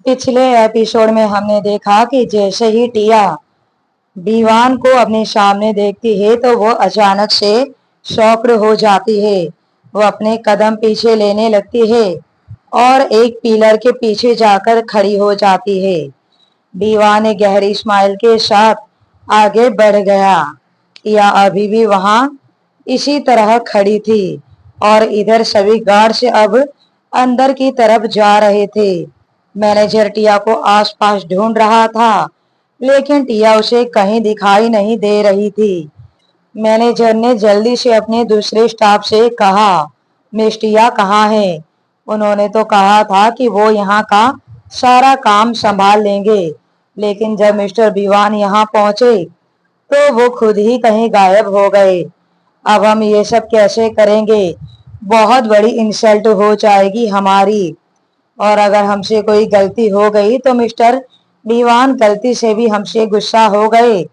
पिछले एपिसोड में हमने देखा कि जैसे ही टिया बीवान को अपने सामने देखती है तो वो अचानक से शॉक्ड हो जाती है। वो अपने कदम पीछे लेने लगती है और एक पिलर के पीछे जाकर खड़ी हो जाती है। बीवान एक गहरी स्माइल के साथ आगे बढ़ गया। टिया अभी भी वहां इसी तरह खड़ी थी और इधर सभी गार्ड्स अब अंदर की तरफ जा रहे थे। मैनेजर टिया को आसपास ढूंढ रहा था, लेकिन टिया उसे कहीं दिखाई नहीं दे रही थी। मैनेजर ने जल्दी से अपने दूसरे स्टाफ से कहा, मिस टिया कहाँ है? उन्होंने तो कहा था कि वो यहाँ का सारा काम संभाल लेंगे, लेकिन जब मिस्टर बीवान यहाँ पहुंचे तो वो खुद ही कहीं गायब हो गए। अब हम ये सब कैसे करेंगे? बहुत बड़ी इंसल्ट हो जाएगी हमारी, और अगर हमसे कोई गलती हो गई तो मिस्टर दीवान गलती से भी हमसे गुस्सा हो गए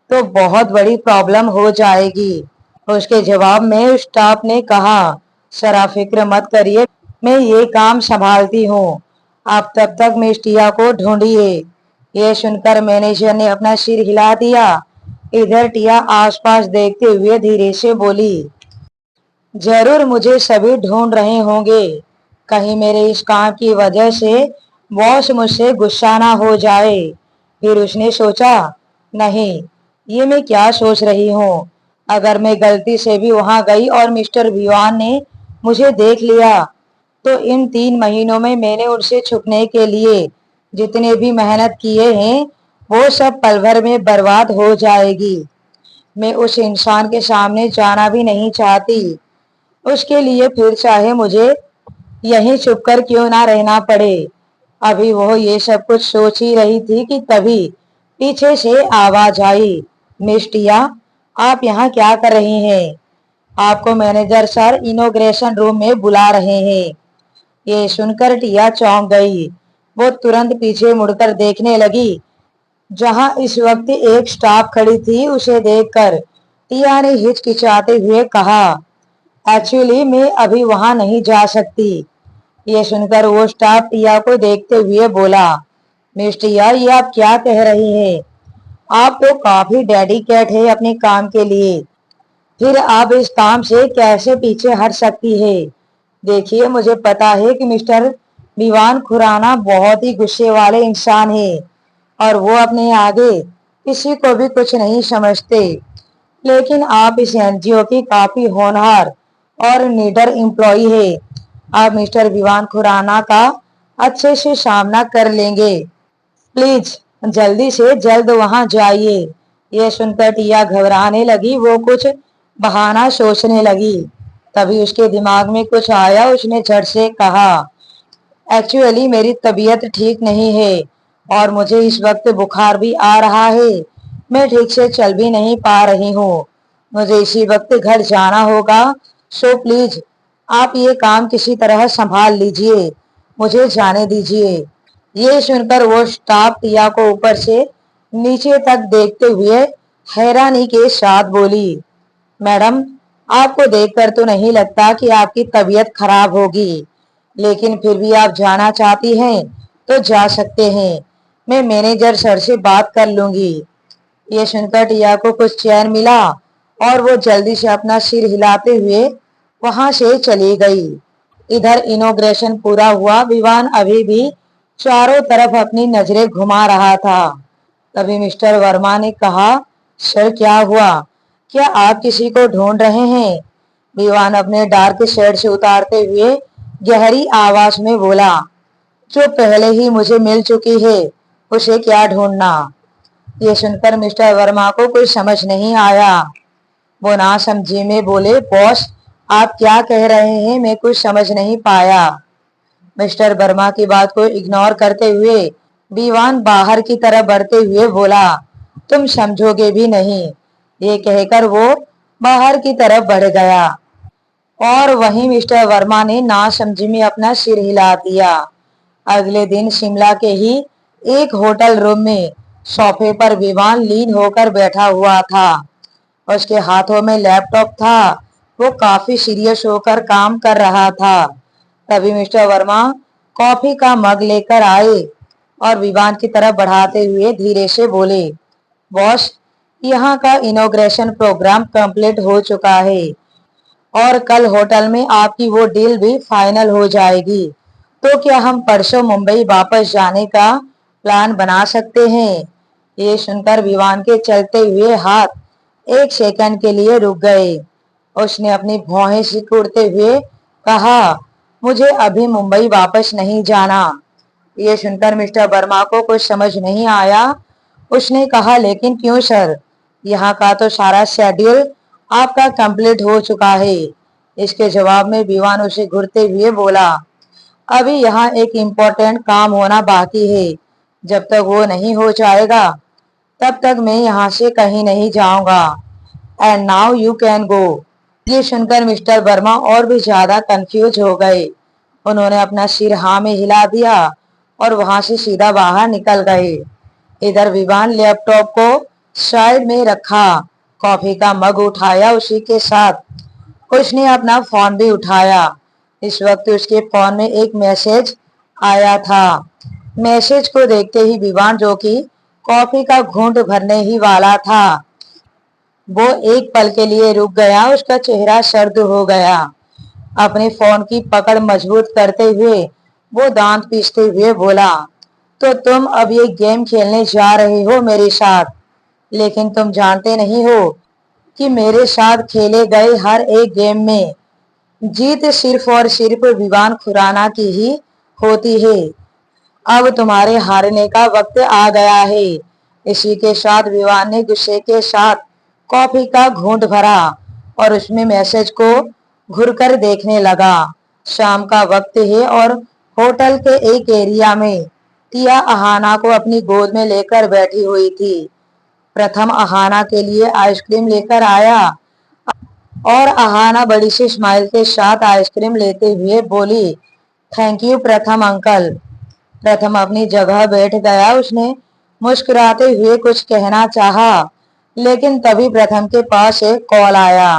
तो बहुत बड़ी प्रॉब्लम हो जाएगी। उसके जवाब में स्टाफ ने कहा, सर आप फिक्र मत करिए, मैं ये काम संभालती हूँ। आप तब तक मिस टिया को ढूंढिए। ये सुनकर मैनेजर ने अपना सिर हिला दिया। इधर टिया आसपास देखते हुए धीरे से बोली, जरूर मुझे सभी ढूंढ रहे होंगे, कहीं मेरे इस काम की वजह से बॉस मुझसे गुस्सा ना हो जाए। फिर उसने सोचा, नहीं, ये मैं क्या सोच रही हूँ? अगर मैं गलती से भी वहां गई और मिस्टर भिवान ने मुझे देख लिया तो इन 3 महीनों में मैंने उनसे छुपने के लिए जितने भी मेहनत किए हैं वो सब पल भर में बर्बाद हो जाएगी। मैं उस इंसान के सामने जाना भी नहीं चाहती। उसके लिए फिर चाहे मुझे यहीं छुपकर क्यों ना रहना पड़े। अभी वो ये सब कुछ सोच ही रही थी कि तभी पीछे से आवाज आई, मिस टिया आप यहाँ क्या कर रही हैं? आपको मैनेजर सर इनॉग्रेशन रूम में बुला रहे हैं। ये सुनकर टिया चौंक गई। वो तुरंत पीछे मुड़कर देखने लगी, जहां इस वक्त एक स्टाफ खड़ी थी। उसे देखकर टिया ने हिचकिचाते हुए कहा, एक्चुअली मैं अभी वहां नहीं जा सकती। ये सुनकर वो स्टाफ टिया को देखते हुए बोला, मिस टिया ये आप क्या कह रही हैं? आप तो काफी डेडिकेट है अपने काम के लिए, फिर आप इस काम से कैसे पीछे हट सकती है? देखिए मुझे पता है कि मिस्टर दीवान खुराना बहुत ही गुस्से वाले इंसान है और वो अपने आगे किसी को भी कुछ नहीं समझते, लेकिन आप इस एनजीओ की काफी होनहार और निडर एम्प्लॉय है। आप मिस्टर विवान खुराना का अच्छे से सामना कर लेंगे। प्लीज जल्दी से जल्द वहां जाइए। यह सुनकर टिया घबराने लगी। वो कुछ बहाना सोचने लगी। तभी उसके दिमाग में कुछ आया। उसने झट से कहा, एक्चुअली मेरी तबीयत ठीक नहीं है और मुझे इस वक्त बुखार भी आ रहा है। मैं ठीक से चल भी नहीं पा रही हूँ। मुझे इसी वक्त घर जाना होगा। सो प्लीज आप ये काम किसी तरह संभाल लीजिए, मुझे जाने दीजिए। ये सुनकर वो स्टाफ टिया को ऊपर से नीचे तक देखते हुए हैरानी के साथ बोली, मैडम आपको देखकर तो नहीं लगता कि आपकी तबीयत खराब होगी, लेकिन फिर भी आप जाना चाहती हैं तो जा सकते हैं। मैं मैनेजर सर से बात कर लूंगी। ये सुनकर टिया को कुछ चैन मिला और वो जल्दी से अपना सिर हिलाते हुए वहां से चली गई। इधर इनॉग्रेशन पूरा हुआ। विवान अभी भी चारों तरफ अपनी नजरें घुमा रहा था। तभी मिस्टर वर्मा ने कहा, सर क्या हुआ? क्या आप किसी को ढूंढ रहे हैं? विवान अपने डार्क शर्ट से उतारते हुए गहरी आवाज में बोला, जो पहले ही मुझे मिल चुकी है उसे क्या ढूंढना? ये सुनकर मिस्टर वर्मा को कुछ समझ नहीं आया। वो ना समझी में बोले, बॉस आप क्या कह रहे हैं? मैं कुछ समझ नहीं पाया। मिस्टर वर्मा की बात को इग्नोर करते हुए दीवान बाहर की तरफ बढ़ते हुए बोला, तुम समझोगे भी नहीं। ये कहकर वो बाहर की तरफ बढ़ गया और वहीं मिस्टर वर्मा ने नासमझी में अपना सिर हिला दिया। अगले दिन शिमला के ही एक होटल रूम में सोफे पर विवान लीन होकर बैठा हुआ था। उसके हाथों में लैपटॉप था। वो काफी सीरियस होकर काम कर रहा था। तभी मिस्टर वर्मा कॉफी का मग लेकर आए और विवान की तरफ बढ़ाते हुए धीरे से बोले, बॉस, यहाँ का इनॉग्रेशन प्रोग्राम कंप्लीट हो चुका है और कल होटल में आपकी वो डील भी फाइनल हो जाएगी। तो क्या हम परसों मुंबई वापस जाने का प्लान बना सकते हैं? ये सुनकर विवान के चलते हुए हाथ एक सेकंड के लिए रुक गए। उसने अपनी भौहें सिकुड़ते हुए कहा, मुझे अभी मुंबई वापस नहीं जाना। ये सुनकर मिस्टर वर्मा को कुछ समझ नहीं आया। उसने कहा, लेकिन क्यों सर? यहाँ का तो सारा शेड्यूल आपका कंप्लीट हो चुका है। इसके जवाब में विवान उसे घूरते हुए बोला, अभी यहाँ एक इम्पोर्टेंट काम होना बाकी है। जब तक वो नहीं हो जाएगा तब तक मैं यहाँ से कहीं नहीं जाऊंगा। And now you can go. ये सुनकर मिस्टर वर्मा और भी ज्यादा कंफ्यूज हो गए। उन्होंने अपना सिर हाँ में हिला दिया और वहां से सीधा बाहर निकल गए। इधर विवान लैपटॉप को साइड में रखा, कॉफी का मग उठाया, उसी के साथ उसने अपना फोन भी उठाया। इस वक्त उसके फोन में एक मैसेज आया था। मैसेज को देखते ही विवान, जो कि कॉफी का घूंट भरने ही वाला था, वो एक पल के लिए रुक गया। उसका चेहरा सर्द हो गया। अपने फोन की पकड़ मजबूत करते हुए वो दांत पीसते हुए बोला, तो तुम अब ये गेम खेलने जा रहे हो मेरे साथ, लेकिन तुम जानते नहीं हो कि मेरे साथ खेले गए हर एक गेम में जीत सिर्फ और सिर्फ विवान खुराना की ही होती है। अब तुम्हारे हारने का वक्त आ गया है। इसी के साथ विवान ने गुस्से के साथ कॉफी का घूंट भरा और उसमें मैसेज को घुरकर देखने लगा। शाम का वक्त है और होटल के एक एरिया में टिया अहाना को अपनी गोद में लेकर बैठी हुई थी। प्रथम अहाना के लिए आइसक्रीम लेकर आया और अहाना बड़ी सी स्माइल के साथ आइसक्रीम लेते हुए बोली, थैंक यू प्रथम अंकल। प्रथम अपनी जगह बैठ गया। उसने मुस्कुराते हुए कुछ कहना चाहा, लेकिन तभी प्रथम के पास एक कॉल आया।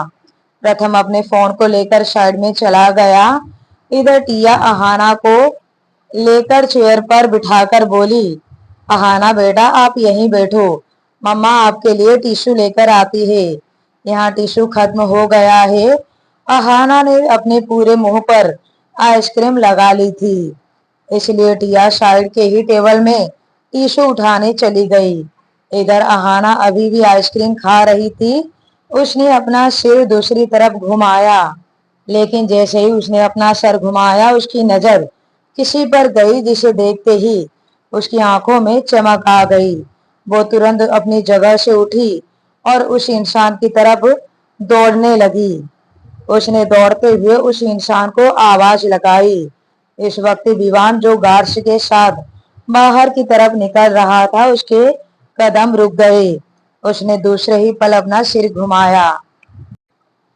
प्रथम अपने फोन को लेकर साइड में चला गया। इधर टिया अहाना को लेकर चेयर पर बिठाकर बोली, अहाना बेटा, आप यहीं बैठो, मम्मा आपके लिए टिश्यू लेकर आती है। यहाँ टिश्यू खत्म हो गया है। अहाना ने अपने पूरे मुंह पर आइसक्रीम लगा ली थी, इसलिए टिया साइड के ही टेबल में टिश्यू उठाने चली गई। इधर अहाना अभी भी आइसक्रीम खा रही थी। उसने अपना सिर दूसरी तरफ घुमाया, लेकिन जैसे ही उसने अपना सर घुमाया उसकी नजर किसी पर गई, जिसे देखते ही उसकी आंखों में चमक आ गई। वो तुरंत अपनी जगह से उठी और उस इंसान की तरफ दौड़ने लगी। उसने दौड़ते हुए उस इंसान को आवाज लगाई। इस वक्त विवान, जो गार्ड्स के साथ बाहर की तरफ निकल रहा था, उसके कदम रुक गए। उसने दूसरे ही पल अपना सिर घुमाया।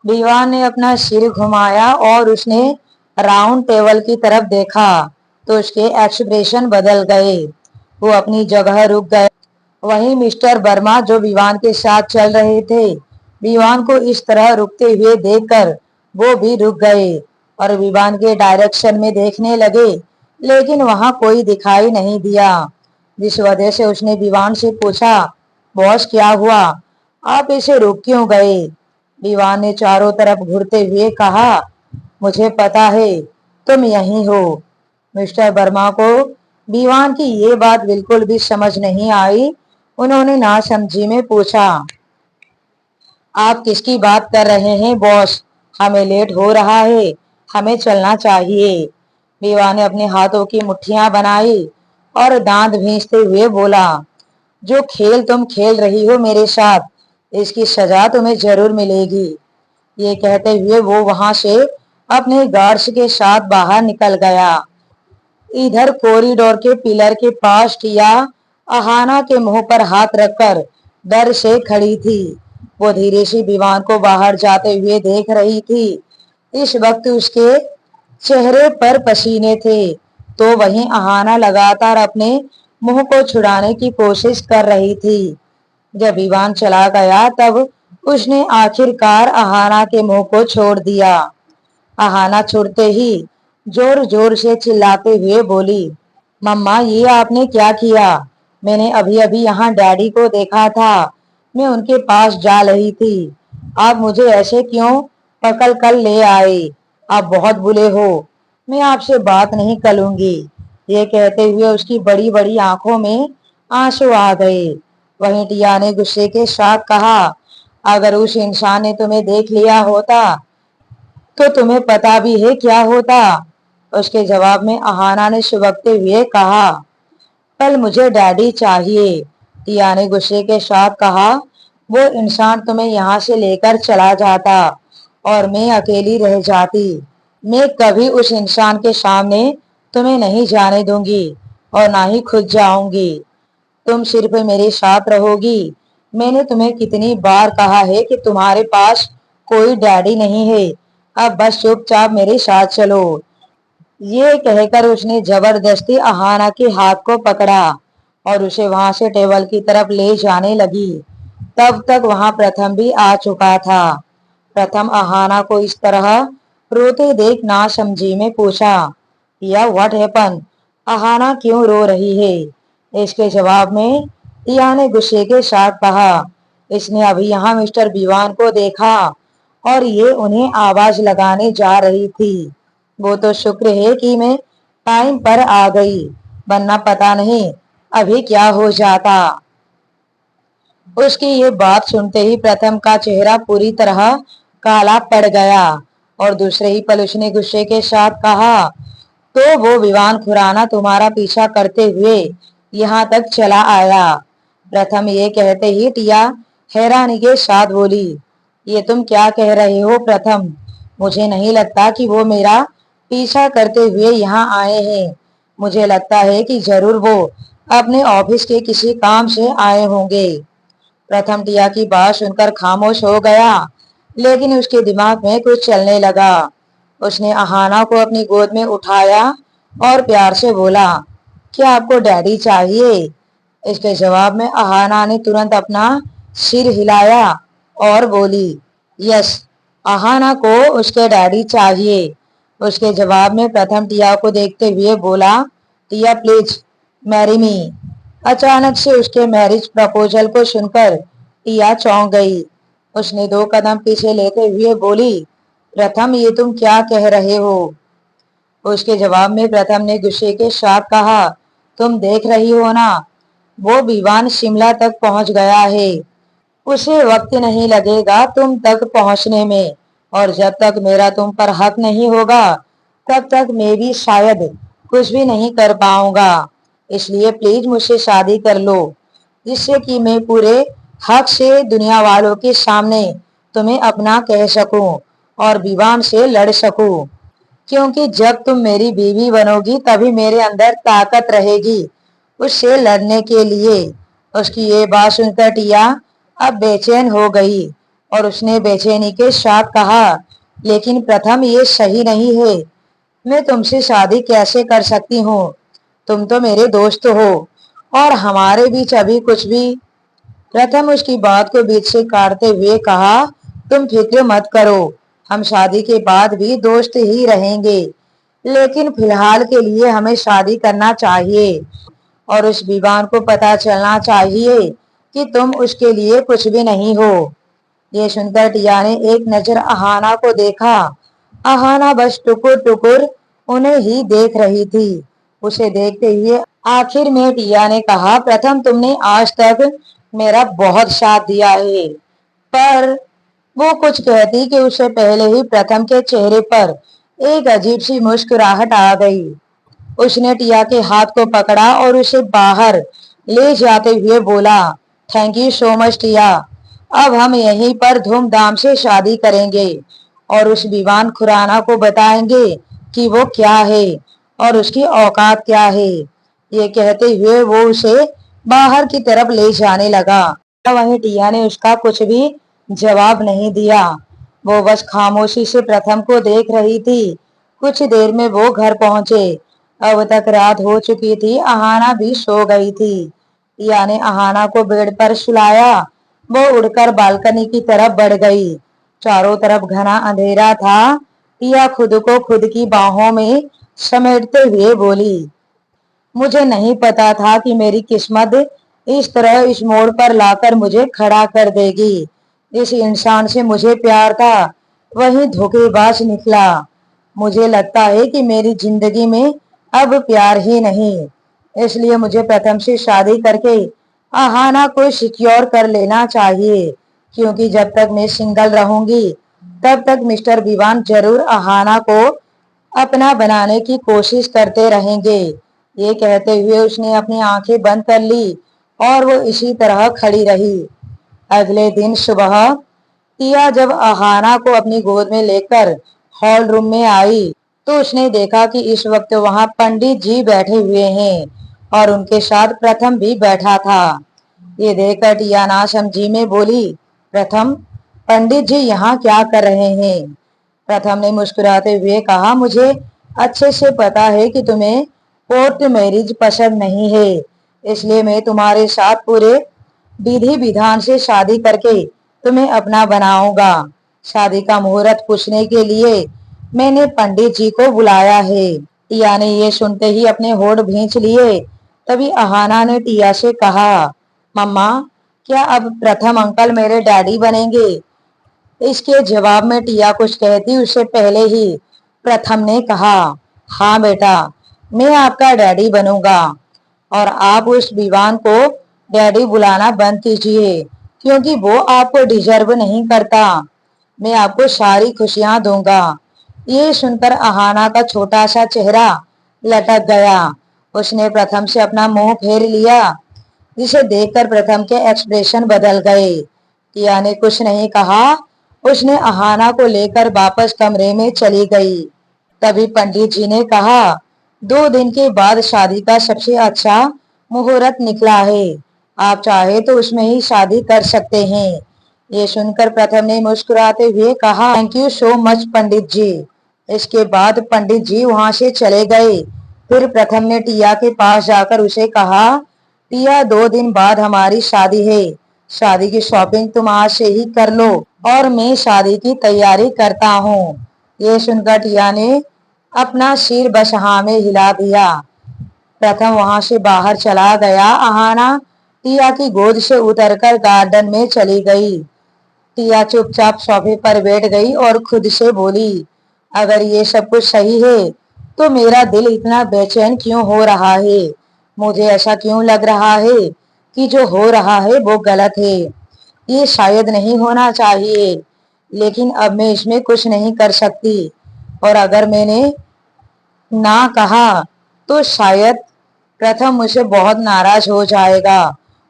विवान ने अपना सिर घुमाया और उसने राउंड टेबल की तरफ देखा तो उसके एक्सप्रेशन बदल गए। वो अपनी जगह रुक गए। वहीं मिस्टर वर्मा, जो विवान के साथ चल रहे थे, विवान को इस तरह रुकते हुए देखकर वो भी रुक गए और विवान के डायरेक्शन में देखने लगे, लेकिन वहां कोई दिखाई नहीं दिया। जिस वजह से उसने विवान से पूछा, बॉस क्या हुआ, आप इसे रुक क्यों गए? विवान ने चारों तरफ घूरते हुए कहा, मुझे पता है तुम यहीं हो। मिस्टर वर्मा को विवान की ये बात बिल्कुल भी समझ नहीं आई। उन्होंने नासमझी में पूछा, आप किसकी बात कर रहे हैं बॉस? हमें लेट हो रहा है, हमें चलना चाहिए। विवान ने अपने हाथों की मुट्ठियां बनाई और दांत भींचते हुए बोला, जो खेल तुम खेल रही हो मेरे साथ, इसकी सजा तुम्हें जरूर मिलेगी। ये कहते हुए वो वहां से अपने गार्ड्स के साथ बाहर निकल गया। इधर कॉरिडोर के पिलर के पास टिया अहाना के मुंह पर हाथ रखकर डर से खड़ी थी। वो धीरे से विवान को बाहर जाते हुए देख रही थी। इस वक्त उसके चेहरे पर पसीने थे, तो वहीं अहाना लगातार अपने मुंह को छुड़ाने की कोशिश कर रही थी। जब विवान चला गया तब उसने आखिरकार अहाना के मुंह को छोड़ दिया। अहाना छुड़ते ही जोर जोर से चिल्लाते हुए बोली, मम्मा ये आपने क्या किया? मैंने अभी अभी यहाँ डैडी को देखा था, मैं उनके पास जा रही थी। आप मुझे ऐसे क्यों पकड़ कर ले आए? आप बहुत बुरे हो, मैं आपसे बात नहीं करूंगी। ये कहते हुए उसकी बड़ी बड़ी आंखों में आंसू आ गए। वहीं टिया ने गुस्से के साथ कहा, अगर उस इंसान ने तुम्हें देख लिया होता तो तुम्हें पता भी है क्या होता? उसके जवाब में अहाना ने सुबकते हुए कहा, कल मुझे डैडी चाहिए। टिया ने गुस्से के साथ कहा, वो इंसान तुम्हें यहाँ से लेकर चला जाता और मैं अकेली रह जाती। मैं कभी उस इंसान के सामने तुम्हें नहीं जाने दूंगी और ना ही खुद जाऊंगी। तुम सिर्फ मेरे साथ रहोगी। मैंने तुम्हें कितनी बार कहा है कि तुम्हारे पास कोई डैडी नहीं है। अब बस चुपचाप मेरे साथ चलो। ये कहकर उसने जबरदस्ती अहाना के हाथ को पकड़ा और उसे वहां से टेबल की तरफ ले जाने लगी। तब तक वहां प्रथम भी आ चुका था। प्रथम अहाना को इस तरह रोते देख नासमझी में पूछा, या व्हाट हैपन? अहाना क्यों रो रही है? इसके जवाब में टिया ने गुस्से के साथ कहा, इसने अभी यहाँ मिस्टर बीवान को देखा और ये उन्हें आवाज लगाने जा रही थी। वो तो शुक्र है कि मैं टाइम पर आ गई, वरना पता नहीं अभी क्या हो जाता। उसकी ये बात सुनते ही प्रथम का चेहरा पूरी तरह काला पड़ गया और दूसरे ही पल उसने गुस्से के साथ कहा, तो वो विवान खुराना तुम्हारा पीछा करते हुए यहाँ तक चला आया? प्रथम ये कहते ही टिया हैरानी के साथ बोली, ये तुम क्या कह रहे हो प्रथम? मुझे नहीं लगता कि वो मेरा पीछा करते हुए यहाँ आए हैं। मुझे लगता है कि जरूर वो अपने ऑफिस के किसी काम से आए होंगे। प्रथम टिया की बात सुनकर खामोश हो गया, लेकिन उसके दिमाग में कुछ चलने लगा। उसने अहाना को अपनी गोद में उठाया और प्यार से बोला, क्या आपको डैडी चाहिए? इसके जवाब में अहाना ने तुरंत अपना सिर हिलाया और बोली, यस, अहाना को उसके डैडी चाहिए। उसके जवाब में प्रथम टिया को देखते हुए बोला, टिया प्लीज मैरी मी। अचानक से उसके मैरिज प्रपोजल को सुनकर टिया चौंक गई। उसने 2 कदम पीछे लेते हुए बोली, प्रथम ये तुम क्या कह रहे हो? उसके जवाब में प्रथम ने गुस्से के साथ कहा, तुम देख रही हो ना, वो विमान शिमला तक पहुंच गया है। उसे वक्त नहीं लगेगा तुम तक पहुंचने में, और जब तक मेरा तुम पर हक नहीं होगा तब तक मैं भी शायद कुछ भी नहीं कर पाऊंगा। इसलिए प्लीज मुझसे शादी कर लो, जिससे कि मैं पूरे हक से दुनिया वालों के सामने तुम्हें अपना कह सकूं और विवान से लड़ सकूं। क्योंकि जब तुम मेरी बीवी बनोगी तभी मेरे अंदर ताकत रहेगी उससे लड़ने के लिए। उसकी ये बात सुनकर टिया अब बेचैन हो गई और उसने बेचैनी के साथ कहा, लेकिन प्रथम ये सही नहीं है। मैं तुमसे शादी कैसे कर सकती हूँ? तुम तो मेरे दोस्त हो और हमारे बीच अभी कुछ भी। प्रथम उसकी बात को बीच से काटते हुए कहा, तुम फिक्र मत करो, हम शादी के बाद भी दोस्त ही रहेंगे, लेकिन फिलहाल के लिए हमें शादी करना चाहिए और उस विवान को पता चलना चाहिए कि तुम उसके लिए कुछ भी नहीं हो। ये सुनकर टिया ने एक नजर अहाना को देखा। अहाना बस टुकुर टुकुर उन्हें ही देख रही थी। उसे देखते हुए आखिर में टिया ने कहा, प्रथम तुमने आज तक मेरा बहुत साथ दिया है। पर वो कुछ कहती कि उससे पहले ही प्रथम के चेहरे पर एक अजीब सी मुस्कुराहट आ गई। उसने टिया के हाथ को पकड़ा और उसे बाहर ले जाते हुए बोला, थैंक यू सो मच टिया। अब हम यहीं पर धूमधाम से शादी करेंगे और उस विवान खुराना को बताएंगे कि वो क्या है और उसकी औकात क्या है। ये कहते हुए वो उसे बाहर की तरफ ले जाने लगा। वहीं टिया ने उसका कुछ भी जवाब नहीं दिया। वो बस खामोशी से प्रथम को देख रही थी। कुछ देर में वो घर पहुंचे। अब तक रात हो चुकी थी, अहाना भी सो गई थी। टिया ने अहाना को बेड पर सुलाया। वो उड़कर बालकनी की तरफ बढ़ गई। चारों तरफ घना अंधेरा था। टिया खुद को खुद की बाहों में समेटते हुए बोली, मुझे नहीं पता था कि मेरी किस्मत इस तरह इस मोड़ पर लाकर मुझे खड़ा कर देगी। इस इंसान से मुझे प्यार था, वही धोखेबाज निकला। मुझे लगता है कि मेरी जिंदगी में अब प्यार ही नहीं, इसलिए मुझे प्रथम से शादी करके आहाना को सिक्योर कर लेना चाहिए, क्योंकि जब तक मैं सिंगल रहूंगी तब तक मिस्टर विवान जरूर आहाना को अपना बनाने की कोशिश करते रहेंगे। ये कहते हुए उसने अपनी आंखें बंद कर ली और वो इसी तरह खड़ी रही। अगले दिन सुबह टिया जब आहाना को अपनी गोद में लेकर हॉल रूम में आई तो उसने देखा कि इस वक्त वहां पंडित जी बैठे हुए हैं और उनके साथ प्रथम भी बैठा था। ये देखकर टिया ना समझी में बोली, प्रथम, पंडित जी यहाँ क्या कर रहे हैं? प्रथम ने मुस्कुराते हुए कहा, मुझे अच्छे से पता है कि तुम्हें कोर्ट मैरिज पसंद नहीं है, इसलिए मैं तुम्हारे साथ पूरे विधि विधान से शादी करके तुम्हें अपना बनाऊंगा। शादी का मुहूर्त पूछने के लिए मैंने पंडित जी को बुलाया है। टिया ने ये सुनते ही अपने होठ भींच लिए। तभी अहाना ने टिया से कहा, मम्मा, क्या अब प्रथम अंकल मेरे डैडी बनेंगे? इसके जवाब में टिया कुछ कहती उससे पहले ही प्रथम ने कहा, हाँ बेटा, मैं आपका डैडी बनूंगा और आप उस विवान को डैडी बुलाना बंद कीजिए, क्योंकि वो आपको डिजर्व नहीं करता। मैं आपको सारी खुशियां दूंगा। ये सुनकर अहाना का छोटा सा चेहरा लटक गया। उसने प्रथम से अपना मुंह फेर लिया, जिसे देखकर प्रथम के एक्सप्रेशन बदल गए। टिया ने कुछ नहीं कहा। उसने अहाना को लेकर वापस कमरे में चली गई। तभी पंडित जी ने कहा, 2 दिन के बाद शादी का सबसे अच्छा मुहूर्त निकला है, आप चाहे तो उसमें ही शादी कर सकते हैं। ये सुनकर प्रथम ने मुस्कुराते हुए कहा, थैंक यू सो मच पंडित जी। इसके बाद पंडित जी वहां से चले गए। फिर प्रथम ने टिया के पास जाकर उसे कहा, टिया, 2 दिन बाद हमारी शादी है, शादी की शॉपिंग तुम आज से ही कर लो और मैं शादी की तैयारी करता हूँ। ये सुनकर टिया ने अपना सिर बस हाँ में हिला दिया। प्रथम वहां से बाहर चला गया। अहाना टिया की गोद से उतरकर गार्डन में चली गई। टिया चुपचाप सोफे पर बैठ गई और खुद से बोली, अगर ये सब कुछ सही है तो मेरा दिल इतना बेचैन क्यों हो रहा है? मुझे ऐसा क्यों लग रहा है कि जो हो रहा है वो गलत है? ये शायद नहीं होना चाहिए, लेकिन अब मैं इसमें कुछ नहीं कर सकती। और अगर मैंने ना कहा तो शायद प्रथम मुझसे बहुत नाराज हो जाएगा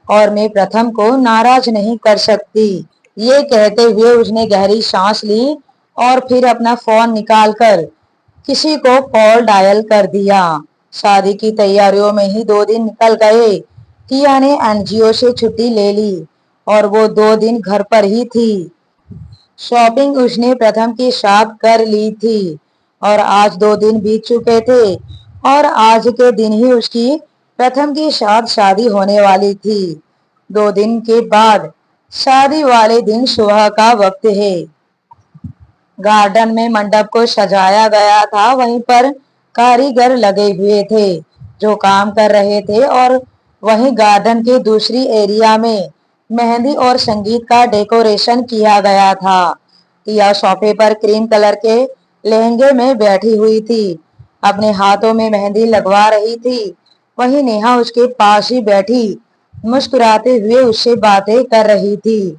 और मैं प्रथम को नाराज नहीं कर सकती। ये कहते हुए उसने गहरी सांस ली और फिर अपना फोन निकालकर किसी को कॉल डायल कर दिया। शादी की तैयारियों में ही 2 दिन निकल गए। टिया ने एनजीओ से छुट्टी ले ली और वो 2 दिन घर पर ही थी। शॉपिंग उसने प्रथम के साथ कर ली थी और आज 2 दिन बीत चुके थे और आज के दिन ही उसकी प्रथम के साथ शादी होने वाली थी। 2 दिन के बाद शादी वाले दिन सुबह का वक्त है। गार्डन में मंडप को सजाया गया था। वहीं पर कारीगर लगे हुए थे जो काम कर रहे थे और वहीं गार्डन के दूसरी एरिया में मेहंदी और संगीत का डेकोरेशन किया गया था। टिया सोफे पर क्रीम कलर के लहंगे में बैठी हुई थी, अपने हाथों में मेहंदी लगवा रही थी। वहीं नेहा उसके पास ही बैठी मुस्कुराते हुए उससे बातें कर रही थी।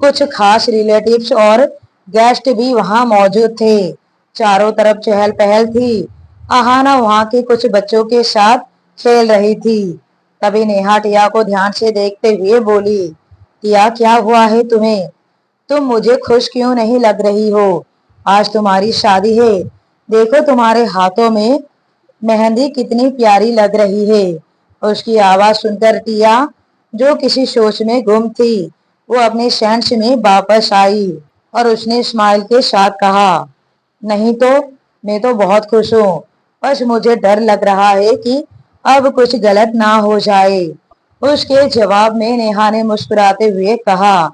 कुछ खास रिलेटिव्स और गेस्ट भी वहां मौजूद थे। चारों तरफ चहल पहल थी। आहाना वहां के कुछ बच्चों के साथ खेल रही थी। तभी नेहा टिया को ध्यान से देखते हुए बोली, टिया, क्या हुआ है तुम्हें? तुम मुझे खुश क्यों नहीं लग रही हो? आज तुम्हारी शादी है, देखो तुम्हारे हाथों में मेहंदी कितनी प्यारी लग रही है। उसकी आवाज सुनकर टिया, जो किसी सोच में गुम थी, वो अपने सेंस में वापस आई और उसने स्माइल के साथ कहा, नहीं तो मैं तो बहुत खुश हूँ, बस मुझे डर लग रहा है कि अब कुछ गलत ना हो जाए। उसके जवाब में नेहा ने मुस्कुराते हुए कहा,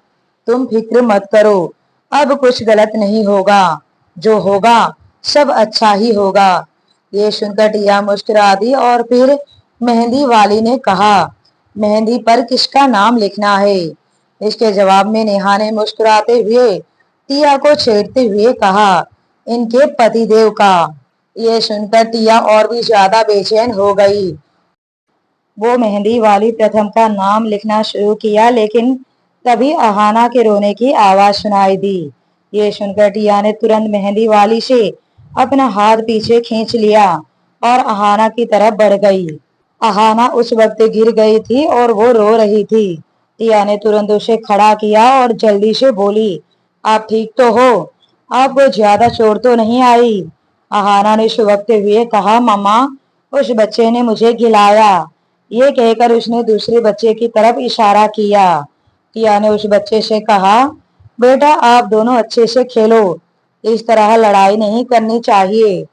तुम फिक्र मत करो, अब कुछ गलत नहीं होगा, जो होगा सब अच्छा ही होगा। ये सुनकर टिया मुस्कुरा दी और फिर मेहंदी वाली ने कहा, मेहंदी पर किसका नाम लिखना है? इसके जवाब में नेहा ने मुस्कुराते हुए टिया को छेड़ते हुए कहा, इनके पतिदेव का। ये सुनकर टिया और भी ज्यादा बेचैन हो गई। वो मेहंदी वाली प्रथम का नाम लिखना शुरू किया, लेकिन तभी अहाना के रोने की आवाज सुनाई दी। ये सुनकर टिया ने तुरंत मेहंदी वाली से अपना हाथ पीछे खींच लिया और अहाना की तरफ बढ़ गई। अहाना उस वक्त गिर गई थी और वो रो रही थी। टिया ने तुरंत उसे खड़ा किया और जल्दी से बोली, आप ठीक तो हो? आपको ज्यादा चोट तो नहीं आई? अहाना ने सुबकते हुए कहा, मम्मा, उस बच्चे ने मुझे गिलाया। ये कहकर उसने दूसरे बच्चे की तरफ इशारा किया। टिया ने उस बच्चे से कहा, बेटा, आप दोनों अच्छे से खेलो, इस तरह लड़ाई नहीं करनी चाहिए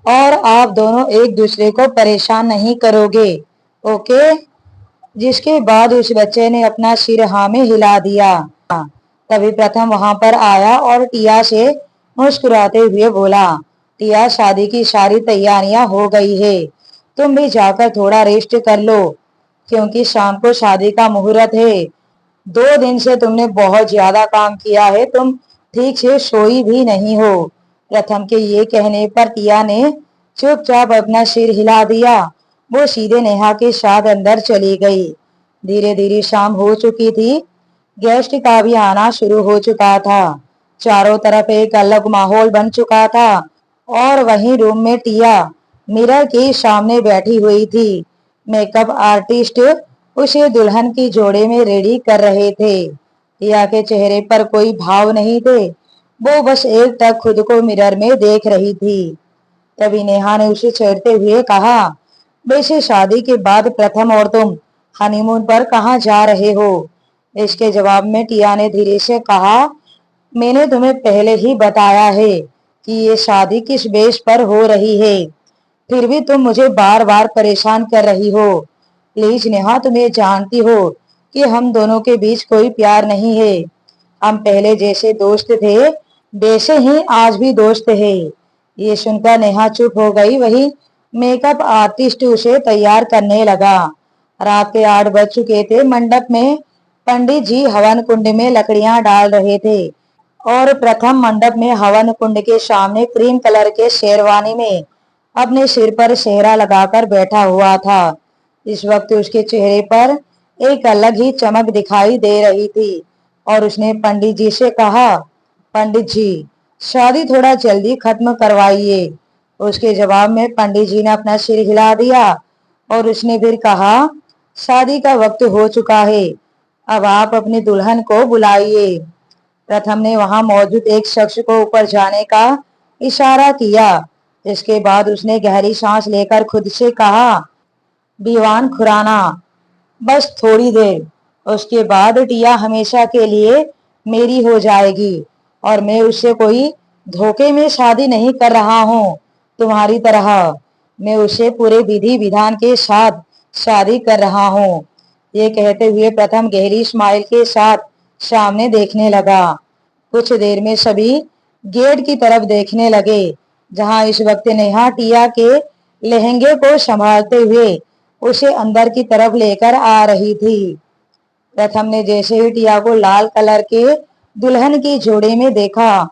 और आप दोनों एक दूसरे को परेशान नहीं करोगे, ओके? जिसके बाद उस बच्चे ने अपना सिर हाँ में हिला दिया। तभी प्रथम वहां पर आया और टिया से मुस्कुराते हुए बोला, टिया, शादी की सारी तैयारियां हो गई है, तुम भी जाकर थोड़ा रेस्ट कर लो, क्योंकि शाम को शादी का मुहूर्त है। 2 दिन से तुमने बहुत ज्यादा काम किया है, तुम ठीक से सोई भी नहीं हो। प्रथम के ये कहने पर टिया ने चुपचाप अपना सिर हिला दिया। वो सीधे नेहा के साथ अंदर चली गई। धीरे धीरे शाम हो चुकी थी। गेस्ट का भी आना शुरू हो चुका था। चारों तरफ एक अलग माहौल बन चुका था और वहीं रूम में टिया मिरर के सामने बैठी हुई थी। मेकअप आर्टिस्ट उसे दुल्हन की जोड़े में रेडी कर रहे थे। टिया के चेहरे पर कोई भाव नहीं थे। वो बस एक टक खुद को मिरर में देख रही थी। तभी नेहा ने उसे छेड़ते हुए कहा, वैसे शादी के बाद प्रथम और तुम हनीमून पर कहाँ जा रहे हो? इसके जवाब में टिया ने धीरे से कहा, मैंने तुम्हें पहले ही बताया है कि ये शादी किस बेस पर हो रही है, फिर भी तुम मुझे बार बार परेशान कर रही हो। प्लीज नेहा, तुम ये जानती हो कि हम दोनों के बीच कोई प्यार नहीं है। हम पहले जैसे दोस्त थे वैसे ही आज भी दोस्त है। ये सुनकर नेहा चुप हो गई। वही मेकअप आर्टिस्ट उसे तैयार करने लगा। रात के 8 बज चुके थे। मंडप में पंडित जी हवन कुंड में लकड़ियां डाल रहे थे और प्रथम मंडप में हवन कुंड के सामने क्रीम कलर के शेरवानी में अपने सिर पर सेहरा लगाकर बैठा हुआ था। इस वक्त उसके चेहरे पर एक अलग ही चमक दिखाई दे रही थी और उसने पंडित जी से कहा, पंडित जी, शादी थोड़ा जल्दी खत्म करवाइए। उसके जवाब में पंडित जी ने अपना सिर हिला दिया और उसने फिर कहा, शादी का वक्त हो चुका है, अब आप अपनी दुल्हन को बुलाइए। प्रथम ने वहां मौजूद एक शख्स को ऊपर जाने का इशारा किया। इसके बाद उसने गहरी सांस लेकर खुद से कहा, दीवान खुराना, बस थोड़ी देर, उसके बाद टिया हमेशा के लिए मेरी हो जाएगी और मैं उससे कोई धोखे में शादी नहीं कर रहा हूँ तुम्हारी तरह। मैं उसे पूरे विधि विधान के साथ शादी कर रहा हूँ। ये कहते हुए प्रथम गहरी स्माइल के साथ सामने देखने लगा। कुछ देर में सभी गेट की तरफ देखने लगे, जहां इस वक्त नेहा टिया के लहंगे को संभालते हुए उसे अंदर की तरफ लेकर आ रही थी। प्रथम ने जैसे ही टिया को लाल कलर के दुल्हन की जोड़े में देखा,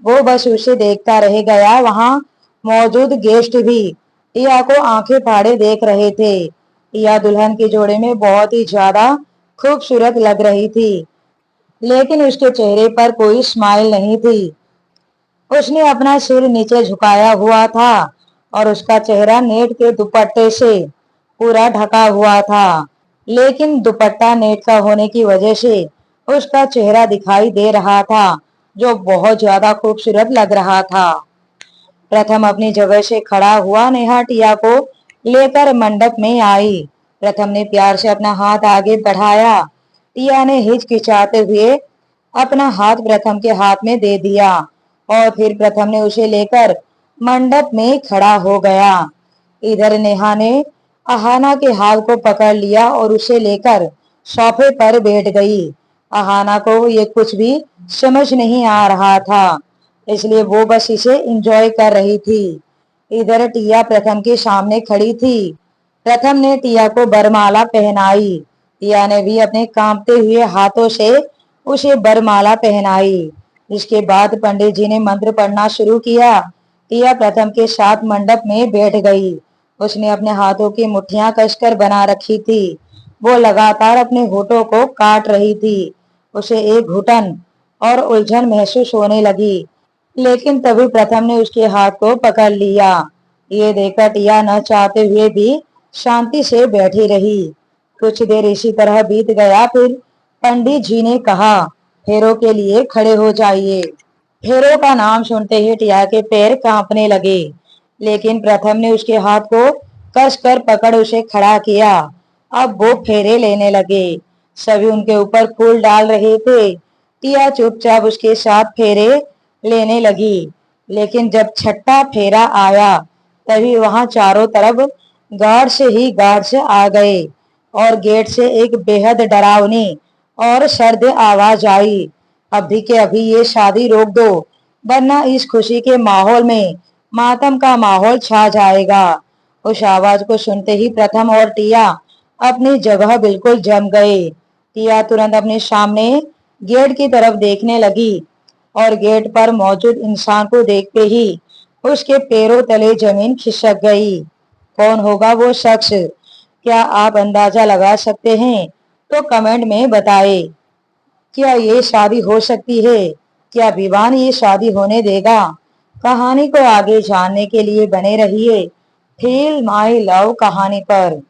वो बस उसे देखता रह गया। वहां मौजूद गेस्ट भी टिया को आंखें फाड़े देख रहे थे। टिया दुल्हन की जोड़े में बहुत ही ज्यादा खूबसूरत लग रही थी, लेकिन उसके चेहरे पर कोई स्माइल नहीं थी। उसने अपना सिर नीचे झुकाया हुआ था और उसका चेहरा नेट के दुपट्टे से पूरा ढका हुआ था, लेकिन दुपट्टा नेट का होने की वजह से उसका चेहरा दिखाई दे रहा था, जो बहुत ज्यादा खूबसूरत लग रहा था। प्रथम अपनी जगह से खड़ा हुआ। नेहा टिया को लेकर मंडप में आई। प्रथम ने प्यार से अपना हाथ आगे बढ़ाया। टिया ने हिचकिचाते हुए अपना हाथ प्रथम के हाथ में दे दिया और फिर प्रथम ने उसे लेकर मंडप में खड़ा हो गया। इधर नेहा ने अहाना के हाथ को पकड़ लिया और उसे लेकर सोफे पर बैठ गई। अहाना को ये कुछ भी समझ नहीं आ रहा था, इसलिए वो बस इसे एंजॉय कर रही थी। इधर टिया प्रथम के सामने खड़ी थी। प्रथम ने टिया को बरमाला पहनाई। टिया ने भी अपने कांपते हुए हाथों से उसे बरमाला पहनाई। इसके बाद पंडित जी ने मंत्र पढ़ना शुरू किया। टिया प्रथम के साथ मंडप में बैठ गई। उसने अपने हाथों की मुट्ठियां कसकर बना रखी थी। वो लगातार अपने होठों को काट रही थी। उसे एक घुटन और उलझन महसूस होने लगी, लेकिन तभी प्रथम ने उसके हाथ को पकड़ लिया। ये देखकर टिया न चाहते हुए भी शांति से बैठी रही। कुछ देर इसी तरह बीत गया। फिर पंडित जी ने कहा, फेरों के लिए खड़े हो जाइए। फेरों का नाम सुनते ही टिया के पैर कांपने लगे, लेकिन प्रथम ने उसके हाथ को कसकर पकड़ उसे खड़ा किया। अब वो फेरे लेने लगे। सभी उनके ऊपर फूल डाल रहे थे। टिया चुपचाप उसके साथ फेरे लेने लगी, लेकिन जब छठा फेरा आया, तभी वहां चारों तरफ गार्ड्स आ गए और गेट से एक बेहद डरावनी और सर्द आवाज आई, अभी के अभी ये शादी रोक दो, वरना इस खुशी के माहौल में मातम का माहौल छा जाएगा। उस आवाज को सुनते ही प्रथम और टिया अपनी जगह बिल्कुल जम गए। टिया तुरंत अपने सामने गेट की तरफ देखने लगी और गेट पर मौजूद इंसान को देखते ही उसके पैरों तले जमीन खिसक गई। कौन होगा वो शख्स? क्या आप अंदाजा लगा सकते हैं? तो कमेंट में बताएं। क्या ये शादी हो सकती है? क्या विवान ये शादी होने देगा? कहानी को आगे जानने के लिए बने रहिए फील माई लव कहानी पर।